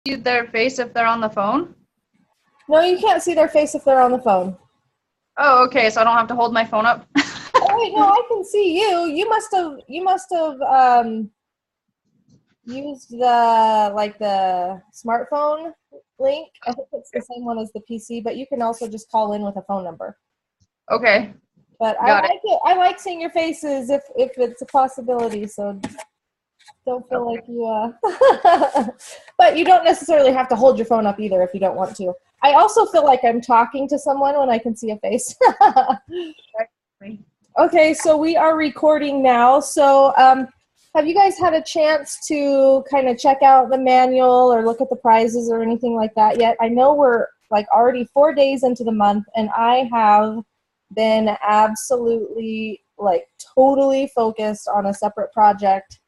See their face if they're on the phone? No, you can't see their face if they're on the phone. Oh, okay, so I don't have to hold my phone up? Oh wait, no, I can see you. You must have used the smartphone link. I think it's the same one as the PC, but you can also just call in with a phone number. Okay. But I like it. I like seeing your faces if it's a possibility. So don't feel like you. But you don't necessarily have to hold your phone up either if you don't want to. I also feel like I'm talking to someone when I can see a face. Okay, so we are recording now. So have you guys had a chance to kind of check out the manual or look at the prizes or anything like that yet? I know we're like already 4 days into the month, and I have been absolutely like totally focused on a separate project.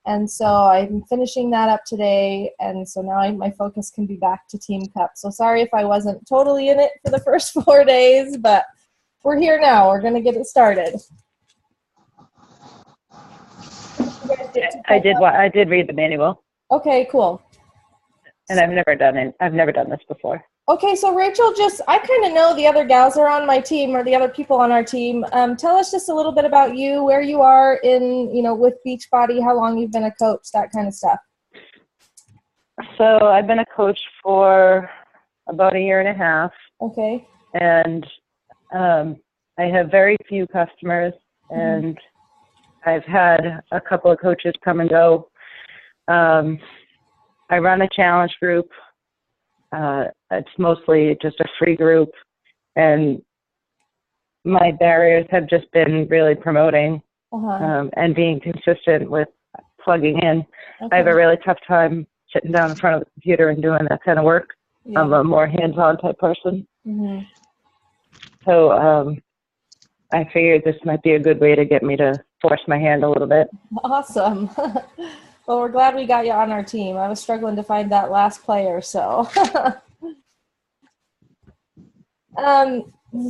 And so I'm finishing that up today, and so now my focus can be back to Team Cup. So sorry if I wasn't totally in it for the first 4 days, but we're here now. We're going to get it started. I did read the manual. Okay, cool. And I've never done this before. Okay, so Rachel, I kind of know the other gals are on my team or the other people on our team. Tell us just a little bit about you, where you are with Beachbody, how long you've been a coach, that kind of stuff. So I've been a coach for about 1.5 years. Okay. And I have very few customers, and I've had a couple of coaches come and go. I run a challenge group. It's mostly just a free group, and my barriers have just been really promoting and being consistent with plugging in. Okay. I have a really tough time sitting down in front of the computer and doing that kind of work. Yeah. I'm a more hands-on type person. Mm-hmm. So I figured this might be a good way to get me to force my hand a little bit. Awesome. Well, we're glad we got you on our team. I was struggling to find that last player, so.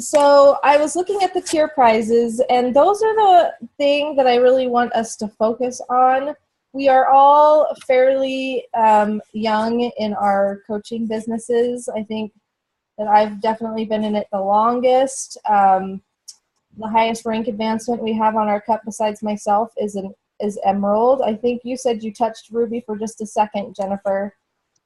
So I was looking at the tier prizes, and those are the thing that I really want us to focus on. We are all fairly young in our coaching businesses. I think that I've definitely been in it the longest. The highest rank advancement we have on our cup besides myself is Emerald. I think you said you touched Ruby for just a second, Jennifer.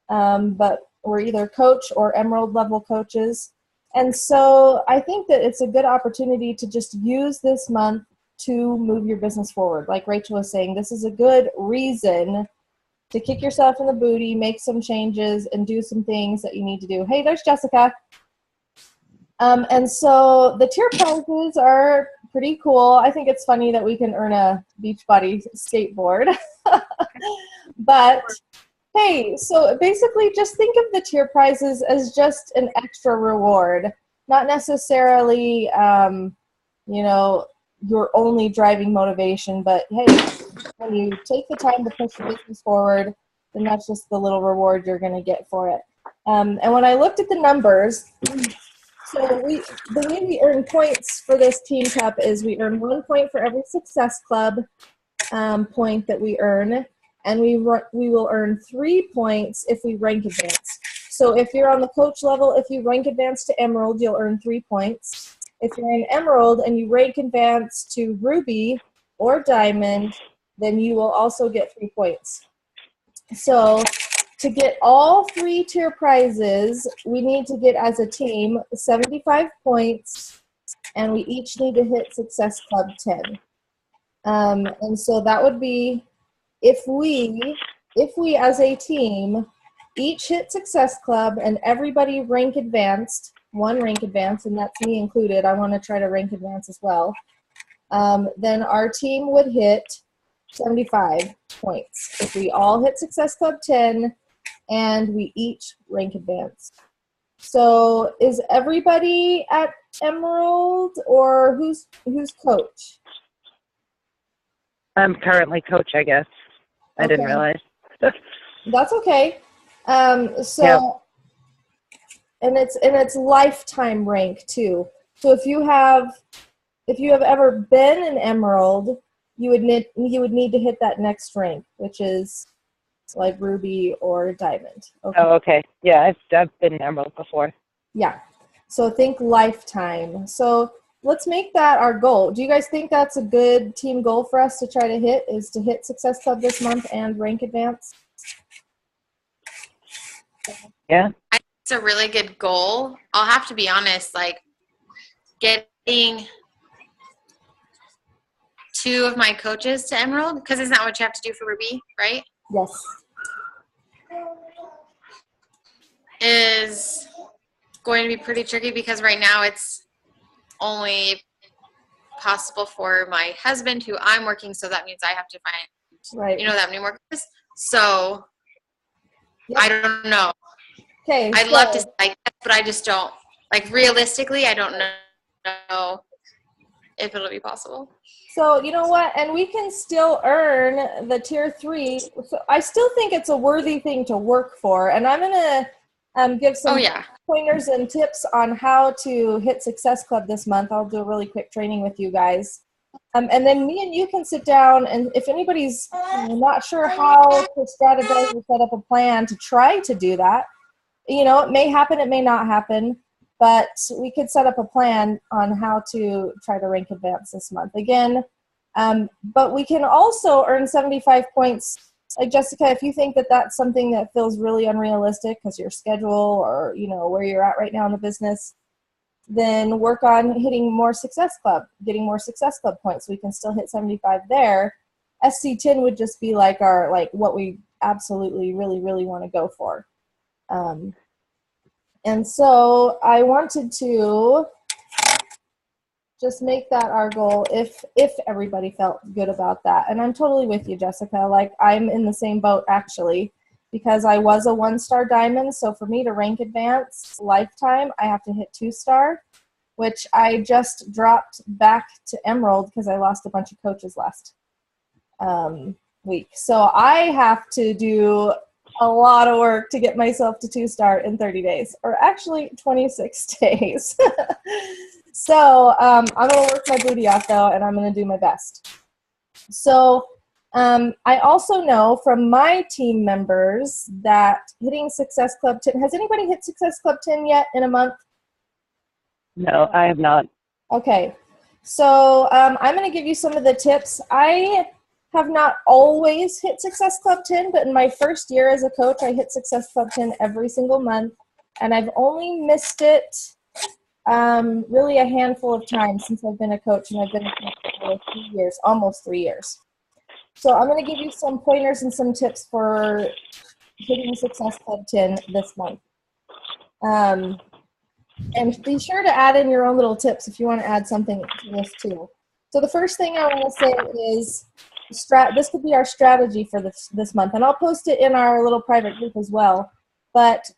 But we're either coach or Emerald level coaches. And so I think that it's a good opportunity to just use this month to move your business forward. Like Rachel was saying, this is a good reason to kick yourself in the booty, make some changes, and do some things that you need to do. Hey, there's Jessica. And so the tier prizes are pretty cool. I think it's funny that we can earn a Beachbody skateboard. But hey, so basically just think of the tier prizes as just an extra reward, not necessarily, your only driving motivation, but hey, when you take the time to push the business forward, then that's just the little reward you're going to get for it. And when I looked at the numbers, so the way we earn points for this Team Cup is we earn 1 point for every Success Club point that we earn, and we will earn 3 points if we rank advance. So if you're on the coach level, if you rank advance to Emerald, you'll earn 3 points. If you're in Emerald and you rank advance to Ruby or Diamond, then you will also get 3 points. So to get all 3 tier prizes, we need to get as a team 75 points, and we each need to hit Success Club 10. And so that would be if we as a team each hit Success Club and everybody rank advanced, 1 rank advance, and that's me included. I want to try to rank advance as well. Then our team would hit 75 points. If we all hit Success Club 10 and we each rank advance. So is everybody at Emerald, or who's coach? I'm currently coach, I guess. I didn't realize. That's okay. So, yep. and it's lifetime rank too. So if you have ever been an Emerald, you would need to hit that next rank, which is like ruby or diamond. Okay. Oh, okay. Yeah, I've been Emerald before. Yeah. So think lifetime. So let's make that our goal. Do you guys think that's a good team goal for us to try to hit, is to hit Success Club this month and rank advance? Yeah. It's a really good goal. I'll have to be honest, like getting 2 of my coaches to Emerald, because isn't that what you have to do for Ruby, right? Yes. Is going to be pretty tricky because right now it's only possible for my husband, who I'm working, so that means I have to find, Right. that many more coaches. So Yep. I don't know. Okay. I'd love to say like that, but I just don't, like, realistically, I don't know if it'll be possible. So you know what? And we can still earn the tier 3. So I still think it's a worthy thing to work for. And I'm going to give some pointers and tips on how to hit Success Club this month. I'll do a really quick training with you guys. And then me and you can sit down, and if anybody's not sure how to strategize or set up a plan to try to do that, it may happen, it may not happen, but we could set up a plan on how to try to rank advance this month. Again, but we can also earn 75 points. Like Jessica, if you think that that's something that feels really unrealistic because your schedule or, where you're at right now in the business, then work on hitting more Success Club, getting more Success Club points. We can still hit 75 there. SC10 would just be like what we absolutely really, really want to go for. And so I wanted to just make that our goal if everybody felt good about that. And I'm totally with you, Jessica. Like, I'm in the same boat, actually, because I was a 1-star diamond. So for me to rank advance lifetime, I have to hit 2-star, which I just dropped back to Emerald because I lost a bunch of coaches last week. So I have to do a lot of work to get myself to 2-star in 30 days, or actually 26 days. So I'm going to work my booty off, though, and I'm going to do my best. So I also know from my team members that hitting Success Club 10, has anybody hit Success Club 10 yet in a month? No, I have not. Okay. So I'm going to give you some of the tips. I have not always hit Success Club 10, but in my first year as a coach, I hit Success Club 10 every single month, and I've only missed it really a handful of times since I've been a coach, and I've been a coach for 3 years, almost 3 years. So I'm going to give you some pointers and some tips for hitting Success Club 10 this month. And be sure to add in your own little tips if you want to add something to this too. So the first thing I want to say is this could be our strategy for this month, and I'll post it in our little private group as well. But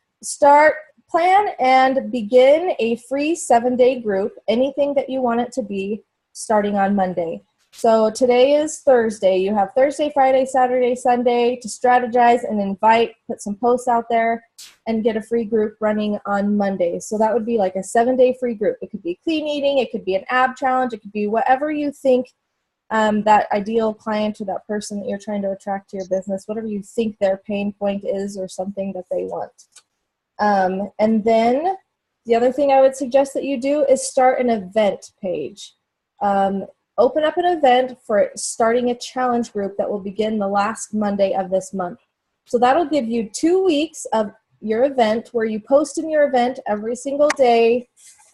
plan and begin a free 7-day group, anything that you want it to be, starting on Monday. So today is Thursday. You have Thursday, Friday, Saturday, Sunday to strategize and invite, put some posts out there, and get a free group running on Monday. So that would be like a 7-day free group. It could be clean eating, it could be an ab challenge, it could be whatever you think that ideal client or that person that you're trying to attract to your business, whatever you think their pain point is or something that they want. And then the other thing I would suggest that you do is start an event page. Open up an event for starting a challenge group that will begin the last Monday of this month. So that'll give you 2 weeks of your event where you post in your event every single day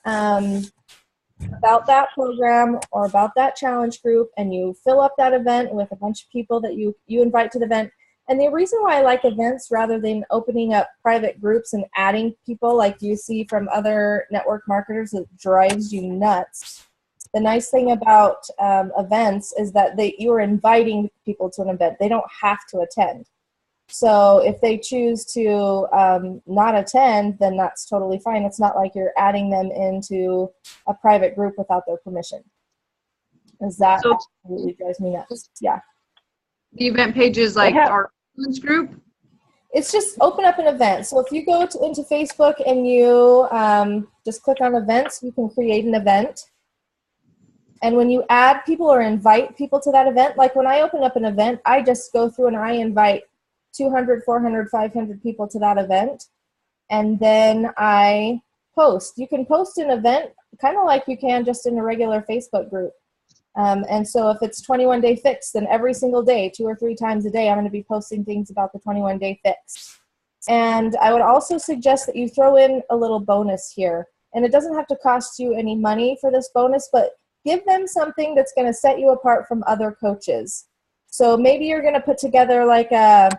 about that program or about that challenge group, and you fill up that event with a bunch of people that you invite to the event. And the reason why I like events rather than opening up private groups and adding people like you see from other network marketers that drives you nuts. The nice thing about events is that you are inviting people to an event. They don't have to attend. So if they choose to not attend, then that's totally fine. It's not like you're adding them into a private group without their permission. Because that absolutely drives me nuts. Yeah. The event page is like our group? It's just open up an event. So if you go into Facebook and you just click on events, you can create an event. And when you add people or invite people to that event, like when I open up an event, I just go through and I invite 200, 400, 500 people to that event. And then I post. You can post an event kind of like you can just in a regular Facebook group. And so if it's 21 Day Fix, then every single day, 2 or 3 times a day, I'm going to be posting things about the 21 Day Fix. And I would also suggest that you throw in a little bonus here. And it doesn't have to cost you any money for this bonus, but give them something that's going to set you apart from other coaches. So maybe you're going to put together like my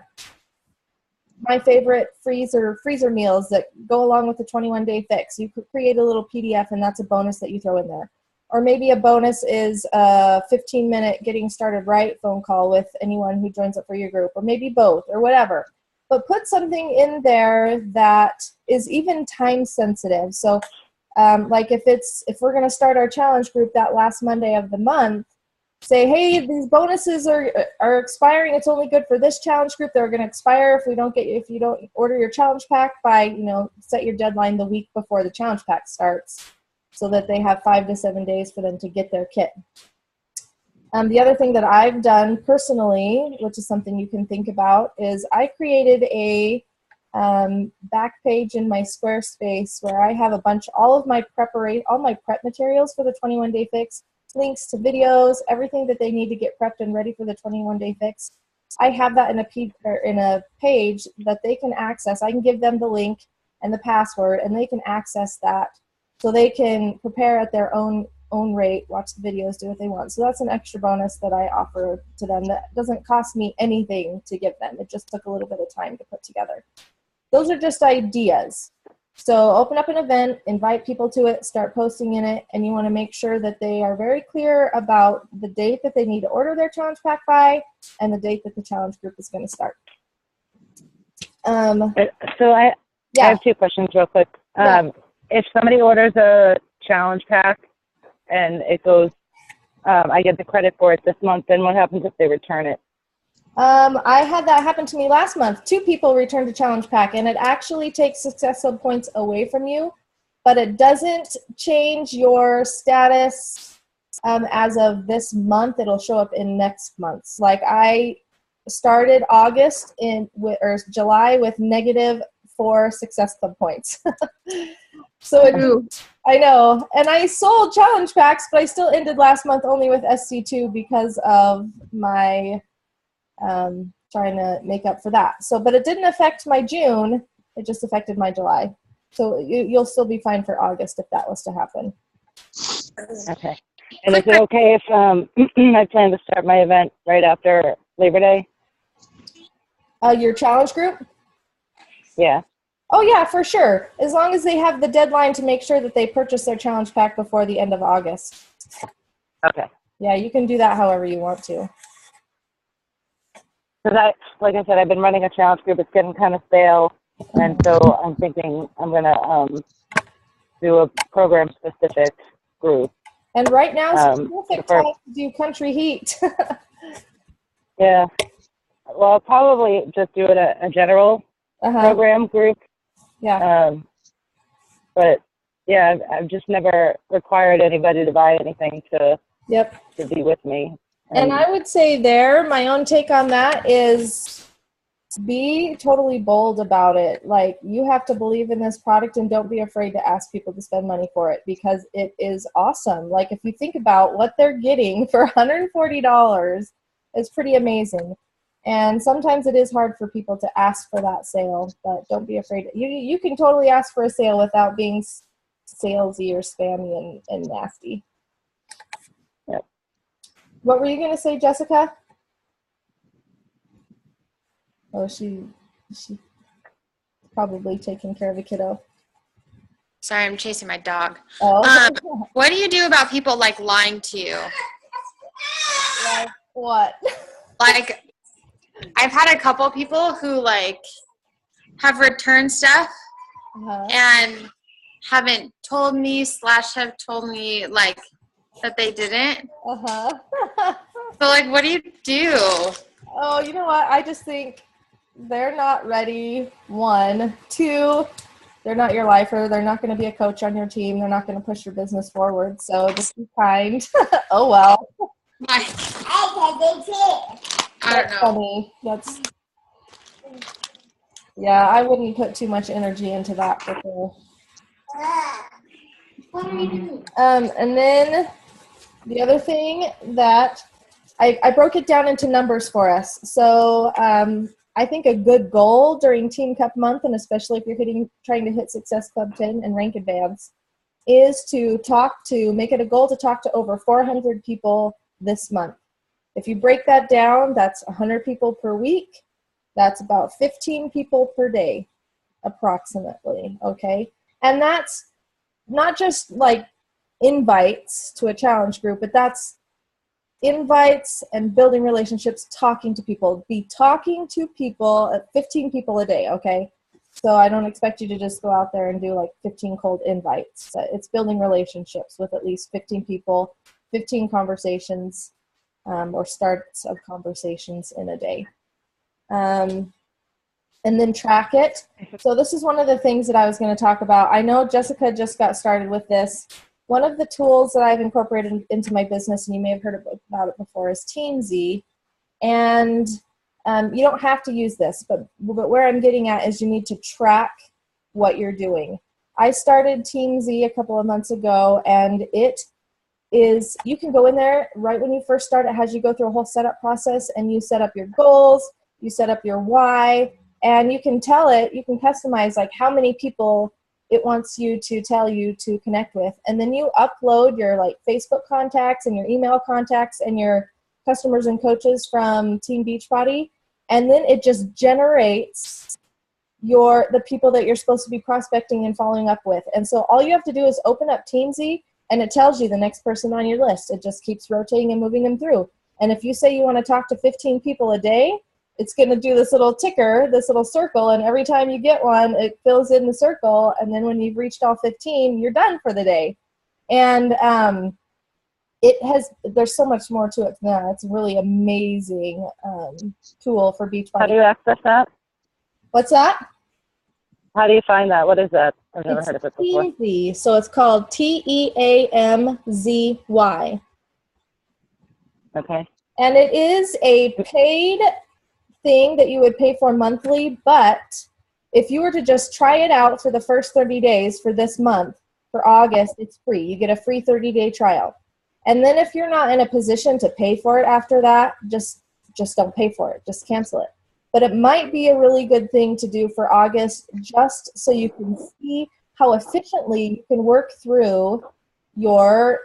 favorite freezer meals that go along with the 21 Day Fix. You could create a little PDF, and that's a bonus that you throw in there. Or maybe a bonus is a 15-minute getting started right phone call with anyone who joins up for your group, or maybe both, or whatever. But put something in there that is even time sensitive. So like if we're going to start our challenge group that last Monday of the month, say, hey, these bonuses are expiring. It's only good for this challenge group. They're going to expire if you don't order your challenge pack by, set your deadline the week before the challenge pack starts, so that they have 5 to 7 days for them to get their kit. The other thing that I've done personally, which is something you can think about, is I created a back page in my Squarespace where I have all my prep materials for the 21 Day Fix, links to videos, everything that they need to get prepped and ready for the 21 Day Fix. I have that in a page that they can access. I can give them the link and the password, and they can access that. So they can prepare at their own rate, watch the videos, do what they want. So that's an extra bonus that I offer to them that doesn't cost me anything to give them. It just took a little bit of time to put together. Those are just ideas. So open up an event, invite people to it, start posting in it, and you want to make sure that they are very clear about the date that they need to order their challenge pack by and the date that the challenge group is going to start. So I have 2 questions real quick. If somebody orders a challenge pack and it goes, I get the credit for it this month, then what happens if they return it? I had that happen to me last month. 2 people returned a challenge pack, and it actually takes Success Hub points away from you, but it doesn't change your status as of this month. It'll show up in next month's. Like I started July with -4 Success Club points. So I know, and I sold challenge packs, but I still ended last month only with SC2 because of my trying to make up for that. So, but it didn't affect my June; it just affected my July. So you'll still be fine for August if that was to happen. Okay. And is it okay if I plan to start my event right after Labor Day? Your challenge group? Yeah. Oh, yeah, for sure. As long as they have the deadline to make sure that they purchase their challenge pack before the end of August. Okay. Yeah, you can do that however you want to. Because like I said, I've been running a challenge group. It's getting kind of stale. And so I'm thinking I'm going to do a program-specific group. And right now is the perfect time to do Country Heat. Yeah. Well, I'll probably just do it a general program group. Yeah. But yeah, I've just never required anybody to buy anything to be with me. And I would say my own take on that is be totally bold about it. Like, you have to believe in this product and don't be afraid to ask people to spend money for it because it is awesome. Like, if you think about what they're getting for $140, it's pretty amazing. And sometimes it is hard for people to ask for that sale, but don't be afraid. You can totally ask for a sale without being salesy or spammy and nasty. Yep. What were you going to say, Jessica? Oh, she probably taking care of a kiddo. Sorry, I'm chasing my dog. Oh. What do you do about people like lying to you? Like what? Like, I've had a couple people who like have returned stuff and haven't told me / have told me like that they didn't. So like, what do you do? Oh, you know what? I just think they're not ready. 1, 2, they're not your lifer. They're not going to be a coach on your team. They're not going to push your business forward. So just be kind. Oh, well. I don't know. Funny. That's Yeah, I wouldn't put too much energy into that for sure. What are you doing? And then the other thing that I broke it down into numbers for us. So I think a good goal during Team Cup month, and especially if you're trying to hit Success Club 10 and rank advance, is to make it a goal to talk to over 400 people this month. If you break that down, that's 100 people per week. That's about 15 people per day, approximately, okay? And that's not just like invites to a challenge group, but that's invites and building relationships, talking to people. Be talking to people, 15 people a day, okay? So I don't expect you to just go out there and do like 15 cold invites. It's building relationships with at least 15 people, 15 conversations, or starts of conversations in a day. And then track it. So this is one of the things that I was going to talk about. I know Jessica just got started with this. One of the tools that I've incorporated into my business, and you may have heard about it before, is TeamZ. And you don't have to use this, but where I'm getting at is you need to track what you're doing. I started TeamZ a couple of months ago, and it is, you can go in there right when you first start. It has you go through a whole setup process, and you set up your goals, you set up your why, and you can tell it, you can customize like how many people it wants you to tell you to connect with. And then you upload your like Facebook contacts and your email contacts and your customers and coaches from Team Beachbody. And then it just generates the people that you're supposed to be prospecting and following up with. And so all you have to do is open up TeamZ, and it tells you the next person on your list. It just keeps rotating and moving them through. And if you say you want to talk to 15 people a day, it's going to do this little ticker, this little circle, and every time you get one, it fills in the circle, and then when you've reached all 15, you're done for the day. And there's so much more to it than that. It's a really amazing tool for Beachbody. How do you access that? What's that? How do you find that? What is that? I've never heard of it before. TeamZ. So it's called TeamZy. Okay. And it is a paid thing that you would pay for monthly, but if you were to just try it out for the first 30 days for this month, for August, it's free. You get a free 30-day trial. And then if you're not in a position to pay for it after that, just don't pay for it. Just cancel it. But it might be a really good thing to do for August, just so you can see how efficiently you can work through your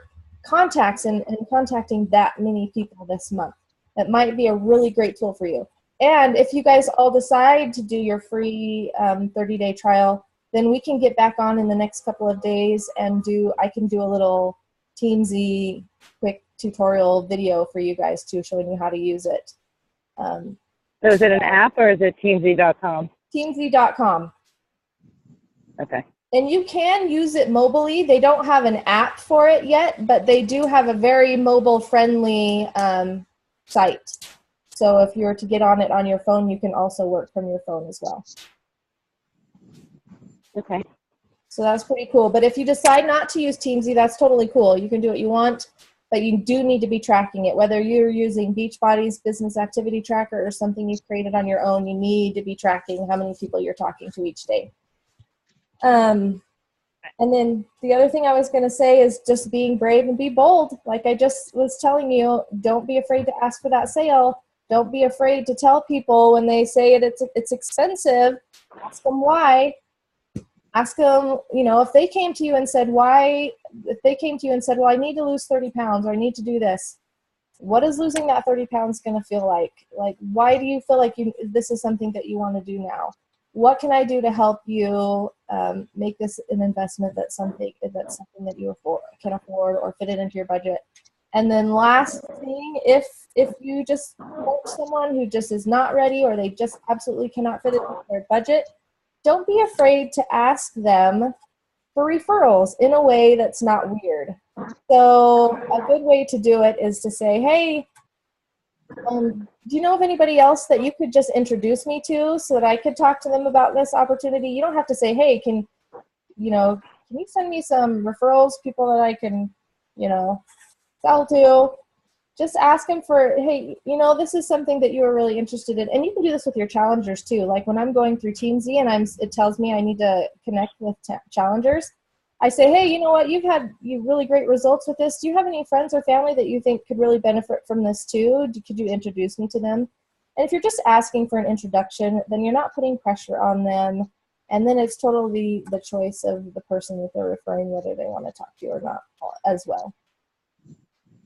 contacts and contacting that many people this month. It might be a really great tool for you. And if you guys all decide to do your free 30-day trial, then we can get back on in the next couple of days and I can do a little TeamZ quick tutorial video for you guys too, showing you how to use it. So is it an app or is it TeamZ.com? TeamZ.com. Okay. And you can use it mobilely. They don't have an app for it yet, but they do have a very mobile-friendly site. So if you were to get on it on your phone, you can also work from your phone as well. Okay. So that's pretty cool. But if you decide not to use TeamZ, that's totally cool. You can do what you want, but you do need to be tracking it. Whether you're using Beachbody's business activity tracker or something you've created on your own, you need to be tracking how many people you're talking to each day. And then the other thing I was going to say is just being brave and be bold. Like I just was telling you, don't be afraid to ask for that sale. Don't be afraid to tell people when they say it's expensive. Ask them why. Ask them, if they came to you and said, well, I need to lose 30 pounds or I need to do this. What is losing that 30 pounds going to feel like? Like, why do you feel like this is something that you want to do now? What can I do to help you make this an investment that's something that you can afford or fit it into your budget? And then last thing, if you just coach someone who just is not ready or they just absolutely cannot fit it into their budget, don't be afraid to ask them for referrals in a way that's not weird. So a good way to do it is to say, hey, do you know of anybody else that you could just introduce me to so that I could talk to them about this opportunity? You don't have to say, hey, can you send me some referrals, people that I can, sell to? just ask them for, hey, you know, this is something that you are really interested in. And you can do this with your challengers too. Like when I'm going through Teamsy and it tells me I need to connect with challengers, I say, hey, you know what, you've really great results with this. Do you have any friends or family that you think could really benefit from this too? Could you introduce me to them? And if you're just asking for an introduction, then you're not putting pressure on them. And then it's totally the choice of the person that they're referring, whether they want to talk to you or not as well.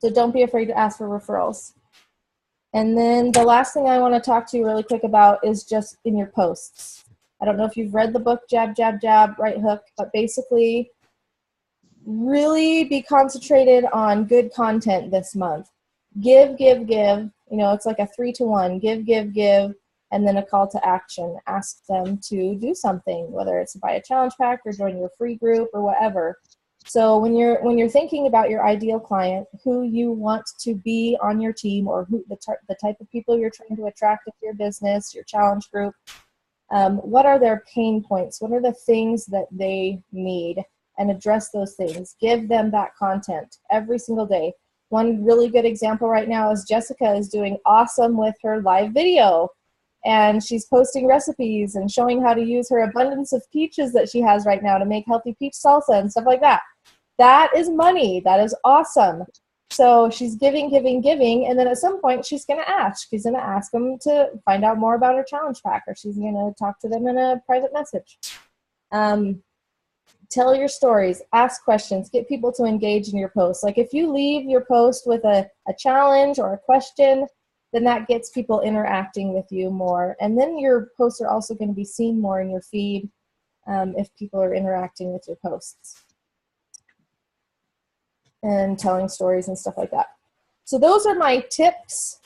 So don't be afraid to ask for referrals. And then the last thing I want to talk to you really quick about is just in your posts. I don't know if you've read the book, Jab, Jab, Jab, Right Hook, but basically really be concentrated on good content this month. Give, give, give. You know, it's like a 3-to-1. Give, give, give, and then a call to action. Ask them to do something, whether it's buy a challenge pack or join your free group or whatever. So when you're thinking about your ideal client, who you want to be on your team, or who the type of people you're trying to attract into your business, your challenge group, what are their pain points? What are the things that they need? And address those things. Give them that content every single day. One really good example right now is Jessica is doing awesome with her live video. And she's posting recipes and showing how to use her abundance of peaches that she has right now to make healthy peach salsa and stuff like that. That is money. That is awesome. So she's giving, giving, giving, and then at some point she's going to ask. She's going to ask them to find out more about her challenge pack, or she's going to talk to them in a private message. Tell your stories, ask questions, get people to engage in your posts. Like if you leave your post with a challenge or a question, then that gets people interacting with you more. And then your posts are also going to be seen more in your feed if people are interacting with your posts and telling stories and stuff like that. So those are my tips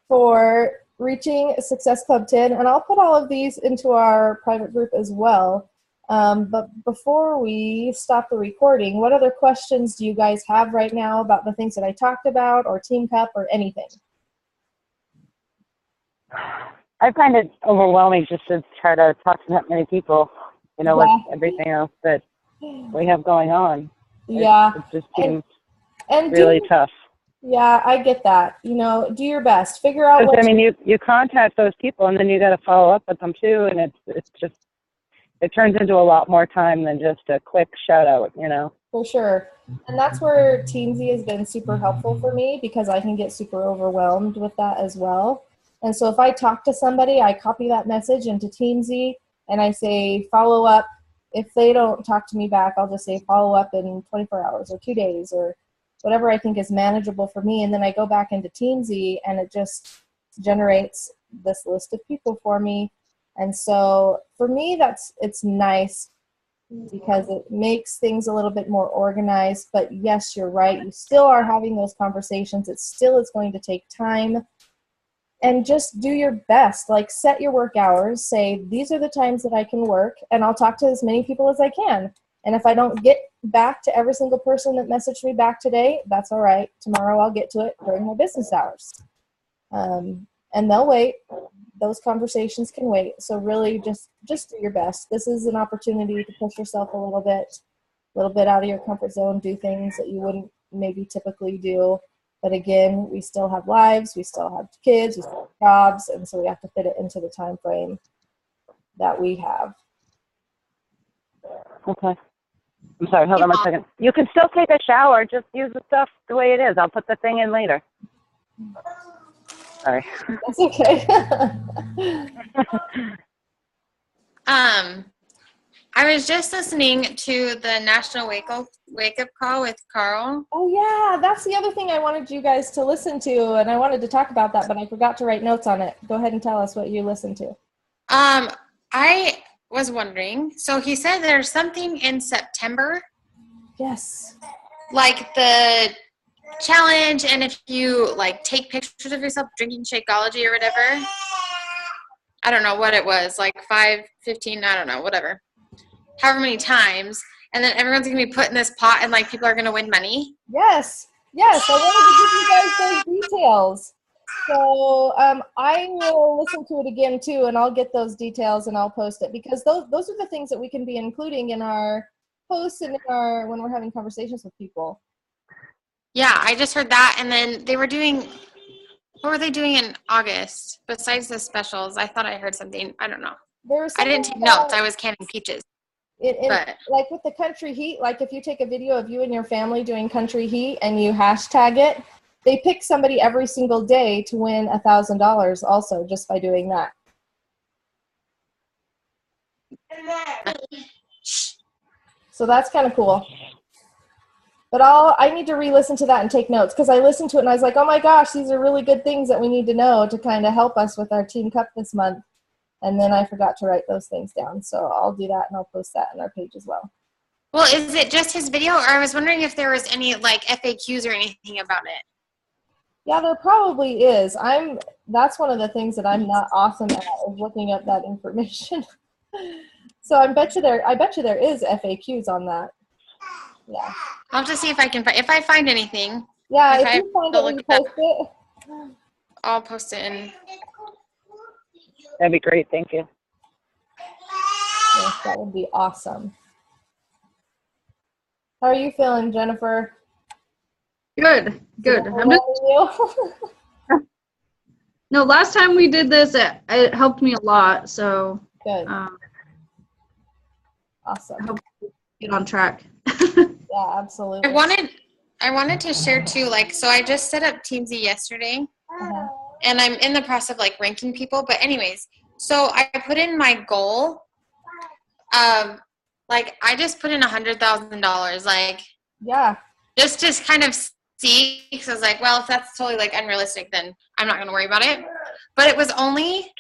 for reaching Success Club 10. And I'll put all of these into our private group as well. But before we stop the recording, what other questions do you guys have right now about the things that I talked about, or Team Cup, or anything? I find it overwhelming just to try to talk to that many people, you know, with everything else that we have going on. Yeah. It just seems and really tough. Yeah, I get that. You know, do your best. Figure out what... I mean, you contact those people, and then you got to follow up with them too, and it's just... It turns into a lot more time than just a quick shout out, you know. For sure. And that's where Teamsy has been super helpful for me, because I can get super overwhelmed with that as well. And so if I talk to somebody, I copy that message into Teamsy and I say follow up. If they don't talk to me back, I'll just say follow up in 24 hours or 2 days or whatever I think is manageable for me. And then I go back into Teamsy and it just generates this list of people for me. And so for me, it's nice because it makes things a little bit more organized. But yes, you're right. You still are having those conversations. It still is going to take time. And just do your best. Like set your work hours. Say, these are the times that I can work. And I'll talk to as many people as I can. And if I don't get back to every single person that messaged me back today, that's all right. Tomorrow I'll get to it during my business hours. And they'll wait. Those conversations can wait. So really just do your best. This is an opportunity to push yourself a little bit out of your comfort zone, do things that you wouldn't maybe typically do. But again, we still have lives, we still have kids, we still have jobs, and so we have to fit it into the time frame that we have. Okay. I'm sorry, hold on 1 second. You can still take a shower, just use the stuff the way it is. I'll put the thing in later. Sorry. That's okay. I was just listening to the National Wake Up Call with Carl. Oh yeah, that's the other thing I wanted you guys to listen to, and I wanted to talk about that, but I forgot to write notes on it. Go ahead and tell us what you listened to. I was wondering, so he said there's something in September. Yes. Like the challenge, and if you like take pictures of yourself drinking Shakeology or whatever, I don't know what it was, like 5, 15, I don't know, whatever, however many times, and then everyone's gonna be put in this pot and like people are gonna win money. Yes, I wanted to give you guys those details. So I will listen to it again too, and I'll get those details and I'll post it, because those are the things that we can be including in our posts and when we're having conversations with people. Yeah, I just heard that, and then they were doing. What were they doing in August besides the specials? I thought I heard something. I don't know. There was I didn't take notes. I was canning peaches. But like with the country heat, like if you take a video of you and your family doing country heat and you hashtag it, they pick somebody every single day to win $1,000 also just by doing that. So that's kind of cool. But I need to re-listen to that and take notes because I listened to it and I was like, oh my gosh, these are really good things that we need to know to kind of help us with our Team Cup this month. And then I forgot to write those things down. So I'll do that and I'll post that on our page as well. Well, is it just his video? Or I was wondering if there was any like FAQs or anything about it. Yeah, there probably is. That's one of the things that I'm not awesome at is looking up that information. So I bet you there is FAQs on that. Yeah. I'll have to see if I can find, if I find anything. Yeah, if you find it and post it. I'll post it in. That'd be great. Thank you. Yes, that would be awesome. How are you feeling, Jennifer? Good. I'm just, no, last time we did this, it helped me a lot. So good. Awesome. I hope we get on track. Yeah, absolutely. I wanted to share too, like, so I just set up Teamsy yesterday, and I'm in the process of like ranking people. But anyways, so I put in my goal. Like I just put in $100,000, like, yeah, just kind of see, because I was like, well, if that's totally like unrealistic, then I'm not gonna worry about it. But it was only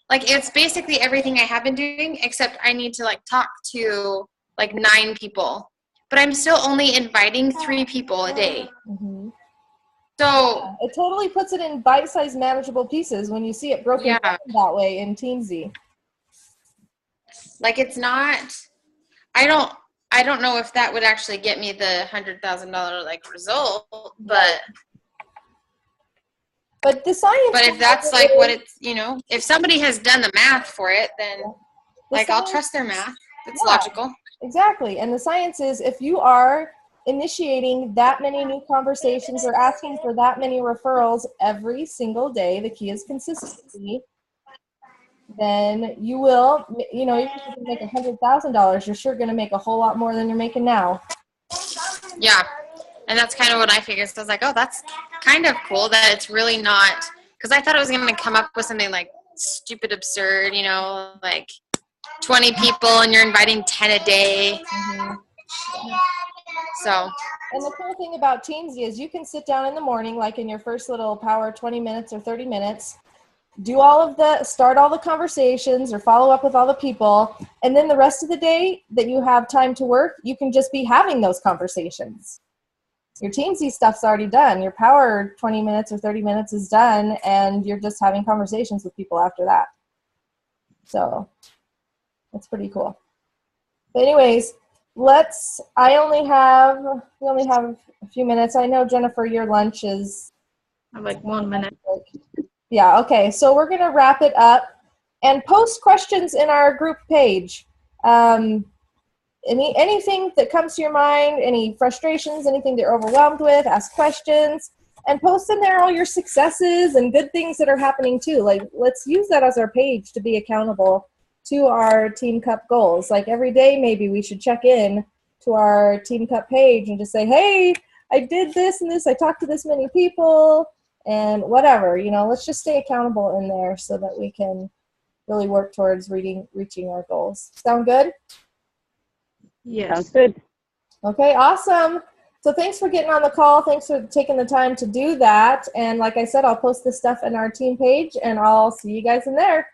like, it's basically everything I have been doing, except I need to like talk to like 9 people. But I'm still only inviting 3 people a day. Mm-hmm. So it totally puts it in bite-sized, manageable pieces when you see it broken down that way in Teamsy. Like it's not. I don't know if that would actually get me the $100,000 like result, but the science. But if that's like what it's, you know, if somebody has done the math for it, then like I'll trust their math. It's logical. Exactly. And the science is if you are initiating that many new conversations or asking for that many referrals every single day, the key is consistency, then you will, you know, even if you make $100,000, you're sure going to make a whole lot more than you're making now. Yeah. And that's kind of what I figured. So I was like, oh, that's kind of cool that it's really not, because I thought it was going to come up with something like stupid, absurd, you know, like 20 people and you're inviting 10 a day. Mm-hmm. So. And the cool thing about Teamsy is you can sit down in the morning, like in your first little power 20 minutes or 30 minutes, start all the conversations or follow up with all the people. And then the rest of the day that you have time to work, you can just be having those conversations. Your Teamsy stuff's already done. Your power 20 minutes or 30 minutes is done, and you're just having conversations with people after that. So that's pretty cool. But anyways, we only have a few minutes. I know, Jennifer, your lunch is like 1 minute. Yeah, okay. So we're going to wrap it up and post questions in our group page. Anything that comes to your mind, any frustrations, anything that you're overwhelmed with, ask questions, and post in there all your successes and good things that are happening too. Like, let's use that as our page to be accountable to our Team Cup goals. Like every day, maybe we should check in to our Team Cup page and just say, hey, I did this and this. I talked to this many people and whatever, you know, let's just stay accountable in there so that we can really work towards reaching our goals. Sound good? Yes. Sounds good. Okay, awesome. So thanks for getting on the call. Thanks for taking the time to do that. And like I said, I'll post this stuff in our team page, and I'll see you guys in there.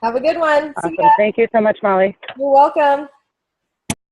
Have a good one. Awesome. Thank you so much, Molly. You're welcome.